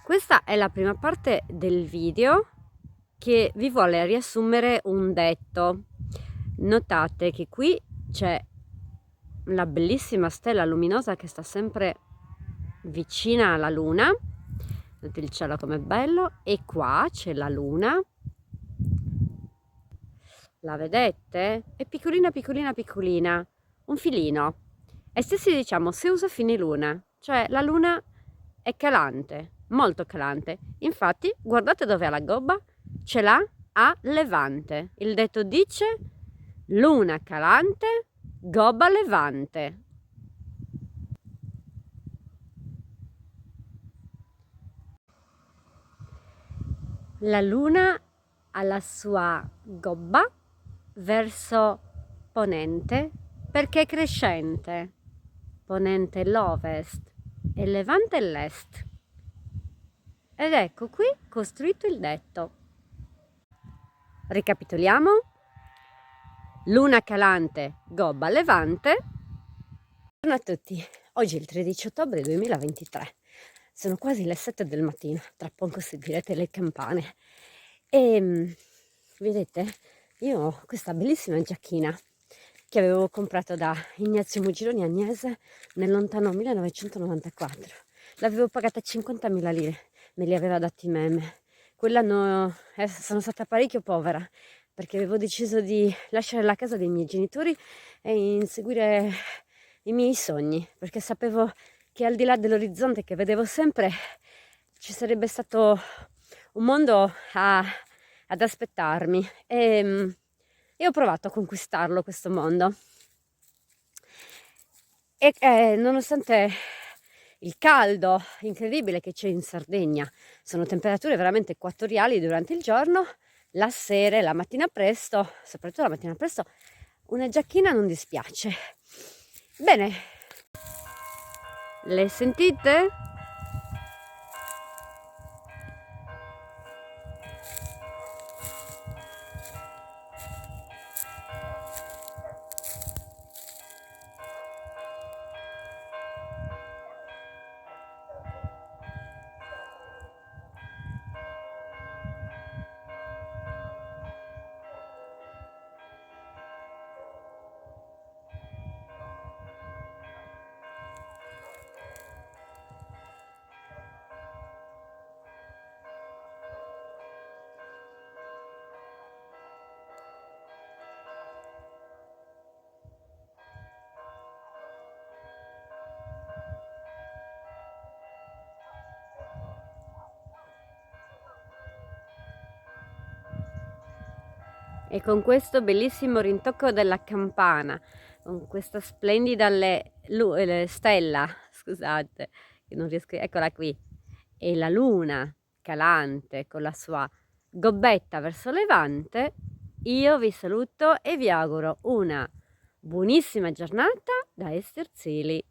Questa è la prima parte del video che vi vuole riassumere un detto. Notate che qui c'è la bellissima stella luminosa che sta sempre vicina alla luna. Vedete il cielo com'è bello, e qua c'è la luna. La vedete? È piccolina piccolina piccolina, un filino. E stessi diciamo se usa fine luna, cioè la luna è calante, molto calante. Infatti, guardate dove ha la gobba, ce l'ha a levante. Il detto dice luna calante, gobba levante. La luna ha la sua gobba verso ponente perché è crescente. Ponente è l'ovest e levante è l'est. Ed ecco qui costruito il detto. Ricapitoliamo. Luna calante, gobba levante. Buongiorno a tutti. Oggi è il 13 ottobre 2023. Sono quasi le 7 del mattino. Tra poco sentirete le campane. E vedete, io ho questa bellissima giacchina che avevo comprato da Ignazio Mugironi Agnese nel lontano 1994. L'avevo pagata 50.000 lire, me li aveva dati meme. Quell'anno sono stata parecchio povera perché avevo deciso di lasciare la casa dei miei genitori e inseguire i miei sogni, perché sapevo che al di là dell'orizzonte che vedevo sempre ci sarebbe stato un mondo ad aspettarmi e ho provato a conquistarlo questo mondo. E nonostante il caldo incredibile che c'è in Sardegna, sono temperature veramente equatoriali durante il giorno, la sera e la mattina presto, soprattutto la mattina presto, una giacchina non dispiace. Bene, le sentite? E con questo bellissimo rintocco della campana, con questa splendida stella, scusate, che non riesco, eccola qui, e la luna calante con la sua gobbetta verso levante, io vi saluto e vi auguro una buonissima giornata da Ester Zili.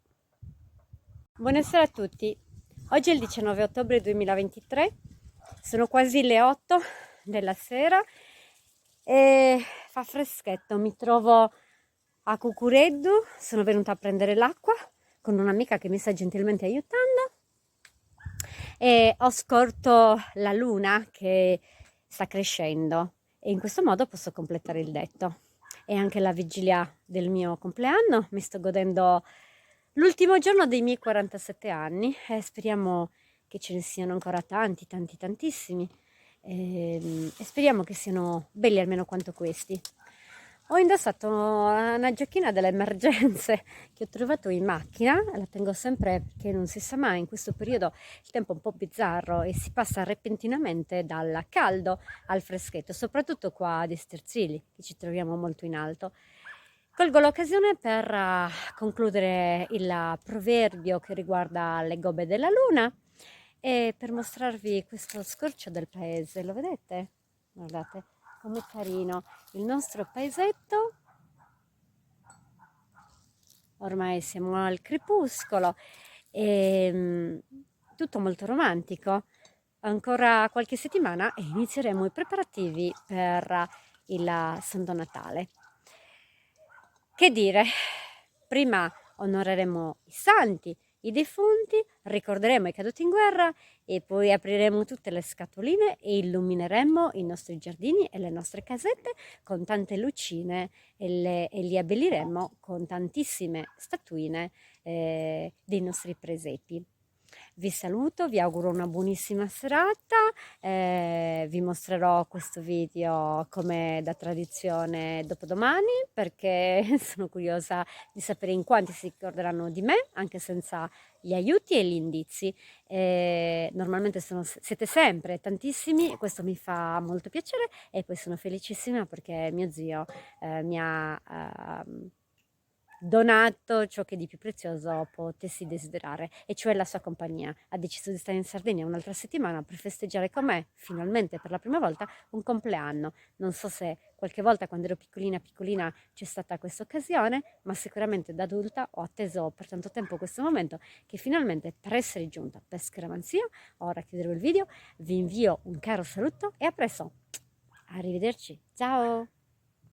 Buonasera a tutti, oggi è il 19 ottobre 2023, sono quasi le 8 della sera e fa freschetto, mi trovo a Cucureddu, sono venuta a prendere l'acqua con un'amica che mi sta gentilmente aiutando e ho scorto la luna che sta crescendo e in questo modo posso completare il detto. È anche la vigilia del mio compleanno, mi sto godendo l'ultimo giorno dei miei 47 anni e speriamo che ce ne siano ancora tanti, tanti, tantissimi e speriamo che siano belli almeno quanto questi. Ho indossato una giacchina delle emergenze che ho trovato in macchina, la tengo sempre perché non si sa mai, in questo periodo il tempo è un po' bizzarro e si passa repentinamente dal caldo al freschetto, soprattutto qua ad Esterzili, che ci troviamo molto in alto. Colgo l'occasione per concludere il proverbio che riguarda le gobbe della luna e per mostrarvi questo scorcio del paese, lo vedete? Guardate com'è carino il nostro paesetto. Ormai siamo al crepuscolo e tutto molto romantico. Ancora qualche settimana e inizieremo i preparativi per il Santo Natale. Che dire, prima onoreremo i santi i defunti, ricorderemo i caduti in guerra e poi apriremo tutte le scatoline e illumineremo i nostri giardini e le nostre casette con tante lucine e li abbelliremo con tantissime statuine dei nostri presepi. Vi saluto, vi auguro una buonissima serata, vi mostrerò questo video come da tradizione dopodomani perché sono curiosa di sapere in quanti si ricorderanno di me anche senza gli aiuti e gli indizi. Normalmente siete sempre tantissimi e questo mi fa molto piacere e poi sono felicissima perché mio zio mi ha donato ciò che di più prezioso potessi desiderare, e cioè la sua compagnia. Ha deciso di stare in Sardegna un'altra settimana per festeggiare con me, finalmente per la prima volta, un compleanno. Non so se qualche volta quando ero piccolina c'è stata questa occasione, ma sicuramente da adulta ho atteso per tanto tempo questo momento che finalmente per essere giunta per scaramanzia. Ora chiuderò il video, vi invio un caro saluto e a presto. Arrivederci, ciao!